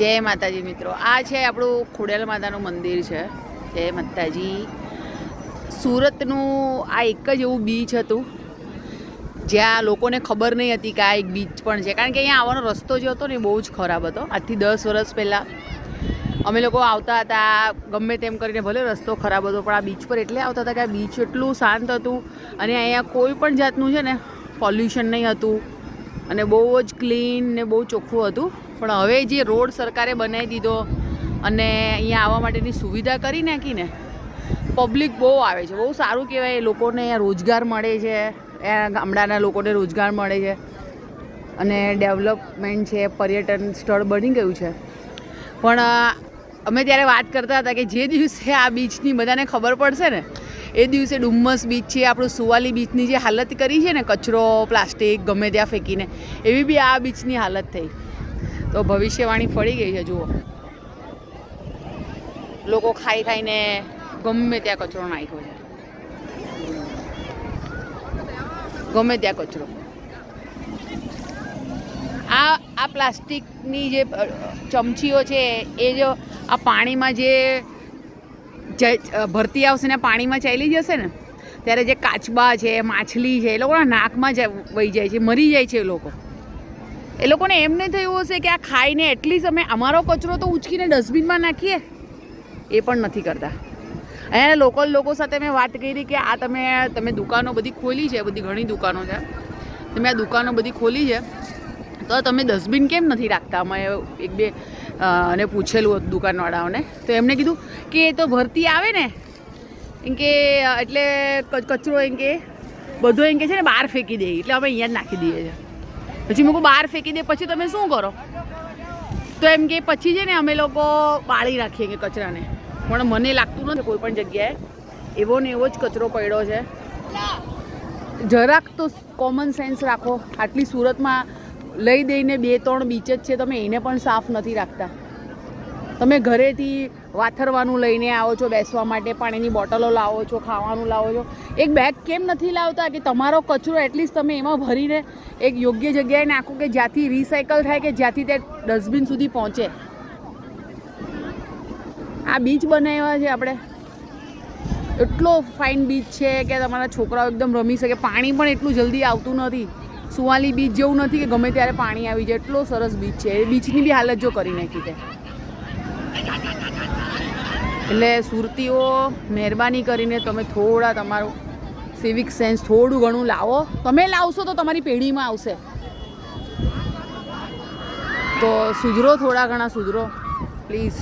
જય માતાજી મિત્રો, આ છે આપણું ખોડિયાર માતાનું મંદિર છે. જય માતાજી. સુરતનું આ એક જ એવું બીચ હતું જ્યાં લોકોને ખબર નહીં હતી કે આ એક બીચ પણ છે, કારણ કે અહીંયા આવવાનો રસ્તો જે હતો ને એ બહુ જ ખરાબ હતો. આજથી 10 વર્ષ પહેલાં અમે લોકો આવતા હતા, ગમે તેમ કરીને, ભલે રસ્તો ખરાબ હતો પણ આ બીચ પર એટલે આવતા હતા કે આ બીચ એટલું શાંત હતું અને અહીંયા કોઈ પણ જાતનું છે ને પોલ્યુશન નહીં હતું અને બહુ જ ક્લીન ને બહુ ચોખ્ખું હતું. પણ હવે જે રોડ સરકારે બનાવી દીધો અને અહીંયા આવવા માટેની સુવિધા કરી નાખીને પબ્લિક બહુ આવે છે. બહુ સારું કહેવાય. લોકોને રોજગાર મળે છે, ગામડાના લોકોને રોજગાર મળે છે અને ડેવલપમેન્ટ છે, પર્યટન સ્થળ બની ગયું છે. પણ અમે ત્યારે વાત કરતા હતા કે જે દિવસે આ બીચની બધાને ખબર પડશે ને એ દિવસે ડુમ્મસ બીચ છે, આપણું સુવાલી બીચની જે હાલત કરી છે ને, કચરો પ્લાસ્ટિક ગમે ત્યાં ફેંકીને, એવી બી આ બીચની હાલત થઈ. તો ભવિષ્યવાણી ફળી ગઈ છે. જુઓ, લોકો ખાઈ ખાઈને ગમે ત્યાં કચરો નાખ્યો છે, ગમે ત્યાં કચરો. આ પ્લાસ્ટિકની જે ચમચીઓ છે એ જો આ પાણીમાં જે ભરતી આવશે ને પાણીમાં ચાલી જશે ને ત્યારે જે કાચબા છે, માછલી છે, એ લોકોના નાકમાં વહી જાય છે, મરી જાય છે એ લોકોને એમ નહીં થયું હશે કે આ ખાઈને એટલીસ્ટ અમે અમારો કચરો તો ઉચકીને ડસ્ટબિનમાં નાખીએ, એ પણ નથી કરતા. અહીંયા લોકલ લોકો સાથે મેં વાત કરી કે આ તમે દુકાનો બધી ખોલી છે, બધી ઘણી દુકાનો છે, તમે આ દુકાનો બધી ખોલી છે તો તમે ડસ્ટબિન કેમ નથી રાખતા? અમે એક બે અને પૂછેલું હતું દુકાનવાળાઓને, તો એમને કીધું કે એ તો ભરતી આવે ને એમ કે એટલે કચરો એમ કે બધો એમ કે છે ને બહાર ફેંકી દે, એટલે અમે અહીંયા જ નાખી દઈએ છીએ. પછી મેં કહું બહાર ફેંકી દે પછી તમે શું કરો? તો એમ કે પછી છે ને અમે લોકો બાળી રાખીએ કે કચરાને. પણ મને લાગતું નથી કોઈ પણ જગ્યાએ એવો ને એવો જ કચરો પડ્યો છે. જરાક તો કોમન સેન્સ રાખો. આટલી સુરતમાં લઈ દઈને 2-3 બીચ જ છે, તમે એને પણ સાફ નથી રાખતા. તમે ઘરેથી વાથરવાનું લઈને આવો છો બેસવા માટે, પાણીની બોટલો લાવો છો, ખાવાનું લાવો છો, એક બેગ કેમ નથી લાવતા કે તમારો કચરો એટલીસ્ટ તમે એમાં ભરીને એક યોગ્ય જગ્યાએ નાખો કે જ્યાંથી રિસાયકલ થાય, કે જ્યાંથી તે ડસ્ટબિન સુધી પહોંચે. આ બીચ બનાવ્યા છે આપણે, એટલો ફાઇન બીચ છે કે તમારા છોકરાઓ એકદમ રમી શકે. પાણી પણ એટલું જલ્દી આવતું નથી, સુવાલી બીચ જેવું નથી કે ગમે ત્યારે પાણી આવી જાય. એટલો સરસ બીચ છે. એ બીચની બી હાલત જો કરી નાખી છે. એટલે સુરતીઓ મહેરબાની કરીને તમે થોડા તમારું સિવિક સેન્સ થોડું ઘણું લાવો. તમે લાવશો તો તમારી પેઢીમાં આવશે. તો સુધરો, થોડા ઘણા સુધરો પ્લીઝ.